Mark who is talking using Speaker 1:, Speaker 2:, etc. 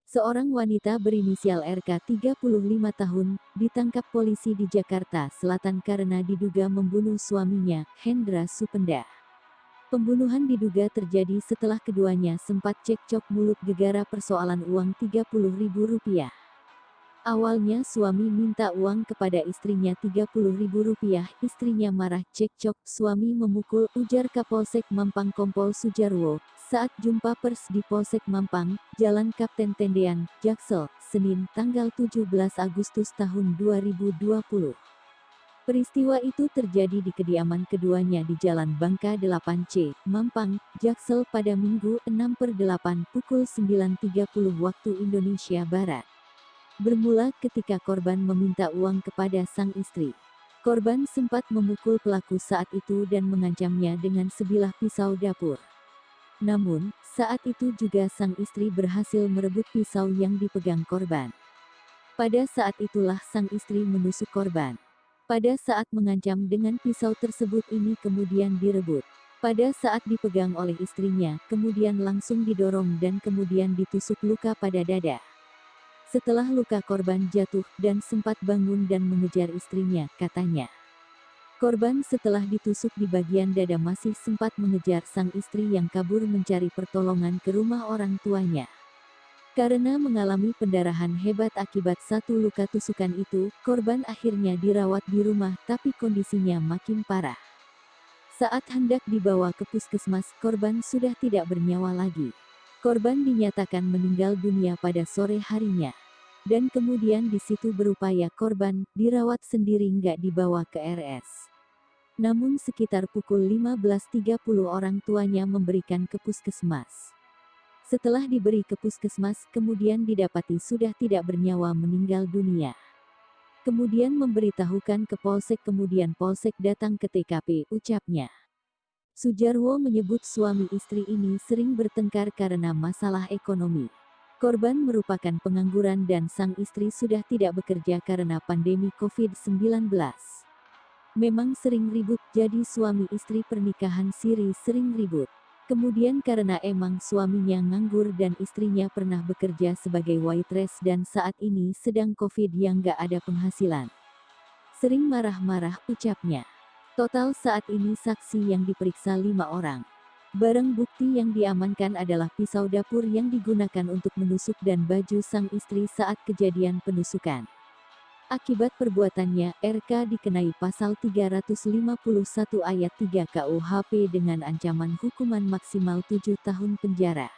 Speaker 1: Seorang wanita berinisial RK 35 tahun, ditangkap polisi di Jakarta Selatan karena diduga membunuh suaminya, Hendra Supenda. Pembunuhan diduga terjadi setelah keduanya sempat cekcok mulut gegara persoalan uang Rp30.000. Awalnya suami minta uang kepada istrinya Rp30.000, istrinya marah cekcok, suami memukul, ujar Kapolsek Mampang Kompol Sujarwo, saat jumpa pers di Polsek Mampang, Jalan Kapten Tendean, Jaksel, Senin, tanggal 17 Agustus tahun 2020. Peristiwa itu terjadi di kediaman keduanya di Jalan Bangka 8C, Mampang, Jaksel pada Minggu 6/8 pukul 9.30 waktu Indonesia Barat. Bermula ketika korban meminta uang kepada sang istri. Korban sempat memukul pelaku saat itu dan mengancamnya dengan sebilah pisau dapur. Namun, saat itu juga sang istri berhasil merebut pisau yang dipegang korban. Pada saat itulah sang istri menusuk korban. Pada saat mengancam dengan pisau tersebut ini kemudian direbut. Pada saat dipegang oleh istrinya, kemudian langsung didorong dan kemudian ditusuk luka pada dada. Setelah luka korban jatuh dan sempat bangun dan mengejar istrinya, katanya. Korban setelah ditusuk di bagian dada masih sempat mengejar sang istri yang kabur mencari pertolongan ke rumah orang tuanya. Karena mengalami pendarahan hebat akibat satu luka tusukan itu, korban akhirnya dirawat di rumah tapi kondisinya makin parah. Saat hendak dibawa ke puskesmas, korban sudah tidak bernyawa lagi. Korban dinyatakan meninggal dunia pada sore harinya. Dan kemudian di situ berupaya korban dirawat sendiri nggak dibawa ke RS. Namun sekitar pukul 15.30 orang tuanya memberikan ke puskesmas. Setelah diberi ke puskesmas, kemudian didapati sudah tidak bernyawa meninggal dunia. Kemudian memberitahukan ke Polsek, kemudian Polsek datang ke TKP, ucapnya. Sujarwo menyebut suami istri ini sering bertengkar karena masalah ekonomi. Korban merupakan pengangguran dan sang istri sudah tidak bekerja karena pandemi COVID-19. Memang sering ribut, jadi suami istri pernikahan siri sering ribut. Kemudian karena emang suaminya nganggur dan istrinya pernah bekerja sebagai waitress dan saat ini sedang COVID yang gak ada penghasilan. Sering marah-marah, ucapnya. Total saat ini saksi yang diperiksa 5 orang. Barang bukti yang diamankan adalah pisau dapur yang digunakan untuk menusuk dan baju sang istri saat kejadian penusukan. Akibat perbuatannya, RK dikenai pasal 351 ayat 3 KUHP dengan ancaman hukuman maksimal 7 tahun penjara.